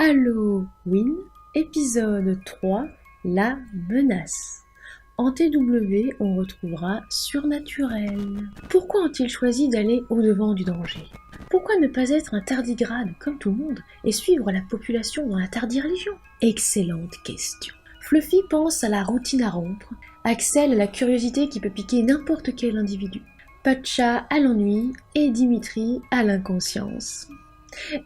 Halloween, épisode 3, la menace. En TW, on retrouvera surnaturel. Pourquoi ont-ils choisi d'aller au-devant du danger? Pourquoi ne pas être un tardigrade comme tout le monde et suivre la population dans la tardi-religion? Excellente question. Fluffy pense à la routine à rompre, Axel à la curiosité qui peut piquer n'importe quel individu, Patcha à l'ennui et Dimitri à l'inconscience.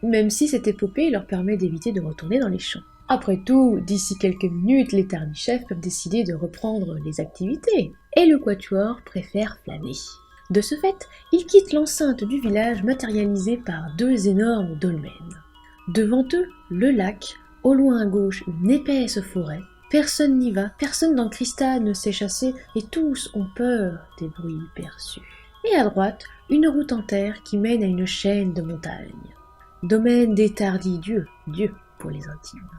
Même si cette épopée leur permet d'éviter de retourner dans les champs. Après tout, d'ici quelques minutes, les tardichefs peuvent décider de reprendre les activités, et le quatuor préfère flâner. De ce fait, ils quittent l'enceinte du village matérialisée par deux énormes dolmens. Devant eux, le lac, au loin à gauche, une épaisse forêt. Personne n'y va, personne dans Krista ne sait chasser, et tous ont peur des bruits perçus. Et à droite, une route en terre qui mène à une chaîne de montagnes. Domaine des tardis dieux, Dieu pour les intimes.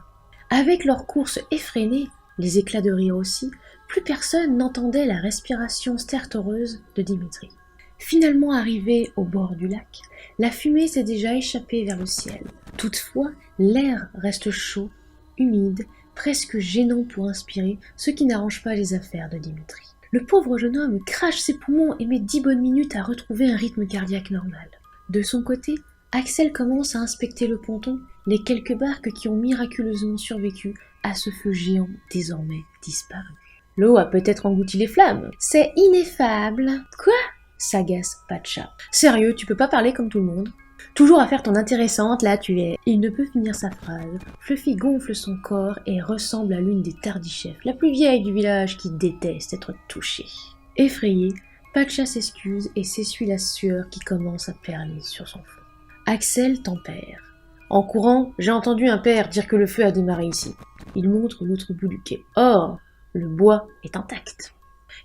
Avec leur course effrénée, les éclats de rire aussi, plus personne n'entendait la respiration stertoreuse de Dimitri. Finalement arrivé au bord du lac, la fumée s'est déjà échappée vers le ciel. Toutefois, l'air reste chaud, humide, presque gênant pour inspirer, ce qui n'arrange pas les affaires de Dimitri. Le pauvre jeune homme crache ses poumons et met 10 bonnes minutes à retrouver un rythme cardiaque normal. De son côté, Axel commence à inspecter le ponton, les quelques barques qui ont miraculeusement survécu à ce feu géant désormais disparu. L'eau a peut-être englouti les flammes. C'est ineffable. Quoi? S'agace Patcha. Sérieux, tu peux pas parler comme tout le monde? Toujours à faire ton intéressante, là tu es. Il ne peut finir sa phrase. Fluffy gonfle son corps et ressemble à l'une des tardichefs, la plus vieille du village qui déteste être touchée. Effrayé, Patcha s'excuse et s'essuie la sueur qui commence à perler sur son front. Axel tempère. En courant, j'ai entendu un père dire que le feu a démarré ici. Il montre l'autre bout du quai. Or, le bois est intact.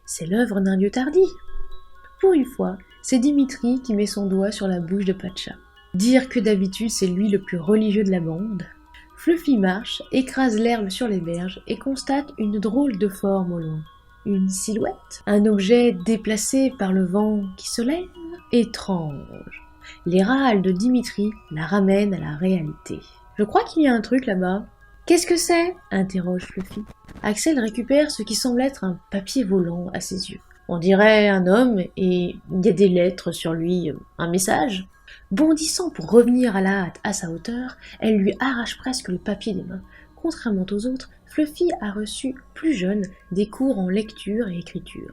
C'est l'œuvre d'un dieu tardi. Pour une fois, c'est Dimitri qui met son doigt sur la bouche de Patcha. Dire que d'habitude c'est lui le plus religieux de la bande. Fluffy marche, écrase l'herbe sur les berges et constate une drôle de forme au loin. Une silhouette, un objet déplacé par le vent qui se lève. Étrange. Les râles de Dimitri la ramènent à la réalité. Je crois qu'il y a un truc là-bas. Qu'est-ce que c'est? Interroge Fluffy. Axel récupère ce qui semble être un papier volant à ses yeux. On dirait un homme et il y a des lettres sur lui, un message. Bondissant pour revenir à la hâte à sa hauteur, elle lui arrache presque le papier des mains. Contrairement aux autres, Fluffy a reçu, plus jeune, des cours en lecture et écriture.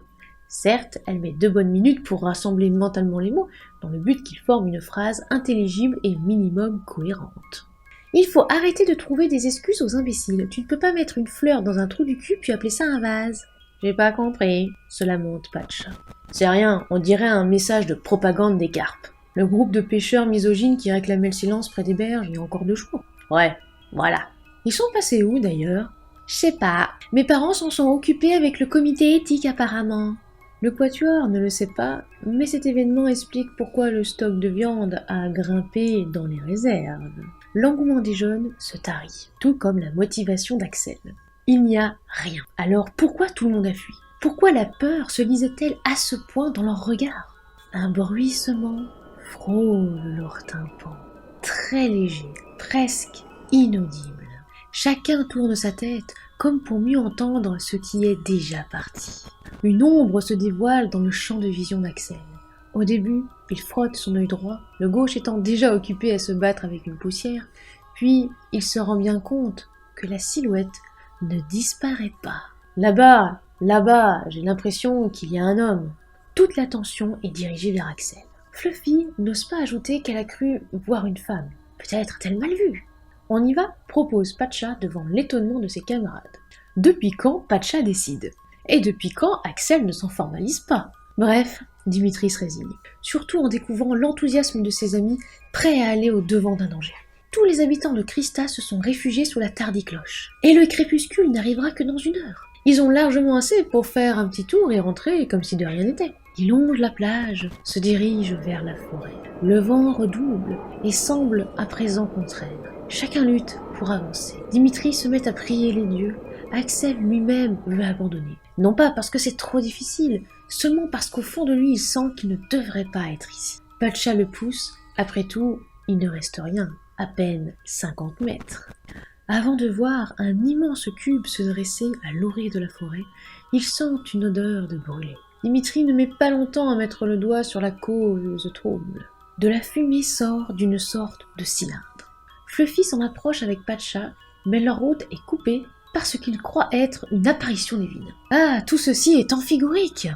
Certes, elle met 2 bonnes minutes pour rassembler mentalement les mots, dans le but qu'ils forment une phrase intelligible et minimum cohérente. Il faut arrêter de trouver des excuses aux imbéciles. Tu ne peux pas mettre une fleur dans un trou du cul puis appeler ça un vase. J'ai pas compris, se lamente Patcha. C'est rien, on dirait un message de propagande des carpes. Le groupe de pêcheurs misogynes qui réclamait le silence près des berges il y a encore 2 jours. Ouais, voilà. Ils sont passés où d'ailleurs? Je sais pas. Mes parents s'en sont occupés avec le comité éthique apparemment. Le quatuor ne le sait pas, mais cet événement explique pourquoi le stock de viande a grimpé dans les réserves. L'engouement des jeunes se tarit, tout comme la motivation d'Axel. Il n'y a rien. Alors pourquoi tout le monde a fui? Pourquoi la peur se lisait-elle à ce point dans leur regard? Un bruissement frôle leur tympan, très léger, presque inaudible. Chacun tourne sa tête comme pour mieux entendre ce qui est déjà parti. Une ombre se dévoile dans le champ de vision d'Axel. Au début, il frotte son œil droit, le gauche étant déjà occupé à se battre avec une poussière, puis il se rend bien compte que la silhouette ne disparaît pas. Là-bas, j'ai l'impression qu'il y a un homme. Toute l'attention est dirigée vers Axel. Fluffy n'ose pas ajouter qu'elle a cru voir une femme. Peut-être a-t-elle mal vu. On y va, propose Patcha devant l'étonnement de ses camarades. Depuis quand Patcha décide? Et depuis quand Axel ne s'en formalise pas? Bref, Dimitri se résigne, surtout en découvrant l'enthousiasme de ses amis prêts à aller au devant d'un danger. Tous les habitants de Krista se sont réfugiés sous la tardicloche, et le crépuscule n'arrivera que dans 1 heure. Ils ont largement assez pour faire un petit tour et rentrer comme si de rien n'était. Ils longent la plage, se dirigent vers la forêt. Le vent redouble et semble à présent contraire. Chacun lutte pour avancer. Dimitri se met à prier les dieux. Axel lui-même veut abandonner. Non pas parce que c'est trop difficile, seulement parce qu'au fond de lui, il sent qu'il ne devrait pas être ici. Patcha le pousse. Après tout, il ne reste rien à peine 50 mètres. Avant de voir un immense cube se dresser à l'orée de la forêt, ils sentent une odeur de brûlé. Dimitri ne met pas longtemps à mettre le doigt sur la cause trouble. De la fumée sort d'une sorte de cylindre. Fluffy s'en approche avec Pacha, mais leur route est coupée par ce qu'il croit être une apparition divine. Ah, tout ceci est amphigorique.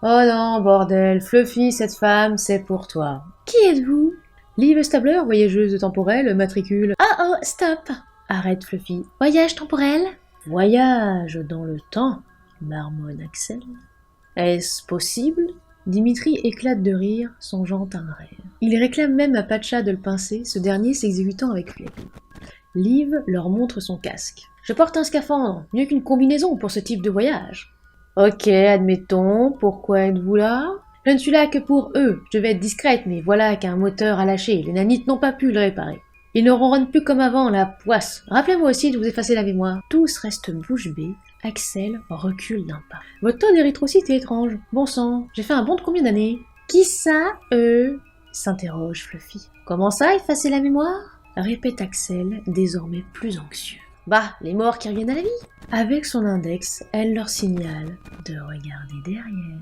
Oh non, bordel, Fluffy, cette femme, c'est pour toi. Qui êtes-vous? Liv Stabler, voyageuse temporelle, matricule. Oh, stop! Arrête Fluffy. Voyage temporel? Voyage dans le temps, marmonne Axel. Est-ce possible? Dimitri éclate de rire, songeant à un rêve. Il réclame même à Pacha de le pincer, ce dernier s'exécutant avec flair. Liv leur montre son casque. Je porte un scaphandre, mieux qu'une combinaison pour ce type de voyage. Ok, admettons, pourquoi êtes-vous là? Je ne suis là que pour eux, je vais être discrète, mais voilà qu'un moteur a lâché, les nanites n'ont pas pu le réparer. Ils ne ronronnent plus comme avant, la poisse. Rappelez-moi aussi de vous effacer la mémoire. Tous restent bouche bée. Axel recule d'un pas. Votre taux d'érythrocyte est étrange. Bon sang, j'ai fait un bond de combien d'années? Qui ça, eux? S'interroge Fluffy. Comment ça, effacer la mémoire? Répète Axel, désormais plus anxieux. Bah, les morts qui reviennent à la vie. Avec son index, elle leur signale de regarder derrière.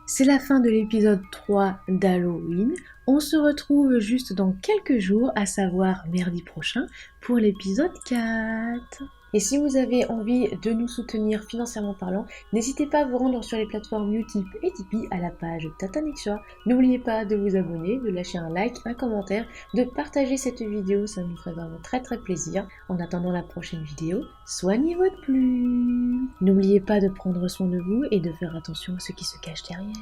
C'est la fin de l'épisode 3 d'Halloween. On se retrouve juste dans quelques jours, à savoir merdi prochain, pour l'épisode 4. Et si vous avez envie de nous soutenir financièrement parlant, n'hésitez pas à vous rendre sur les plateformes Utip et Tipeee à la page Tatanexua. N'oubliez pas de vous abonner, de lâcher un like, un commentaire, de partager cette vidéo, ça nous ferait vraiment très plaisir. En attendant la prochaine vidéo, soignez votre plume. N'oubliez pas de prendre soin de vous et de faire attention à ce qui se cache derrière.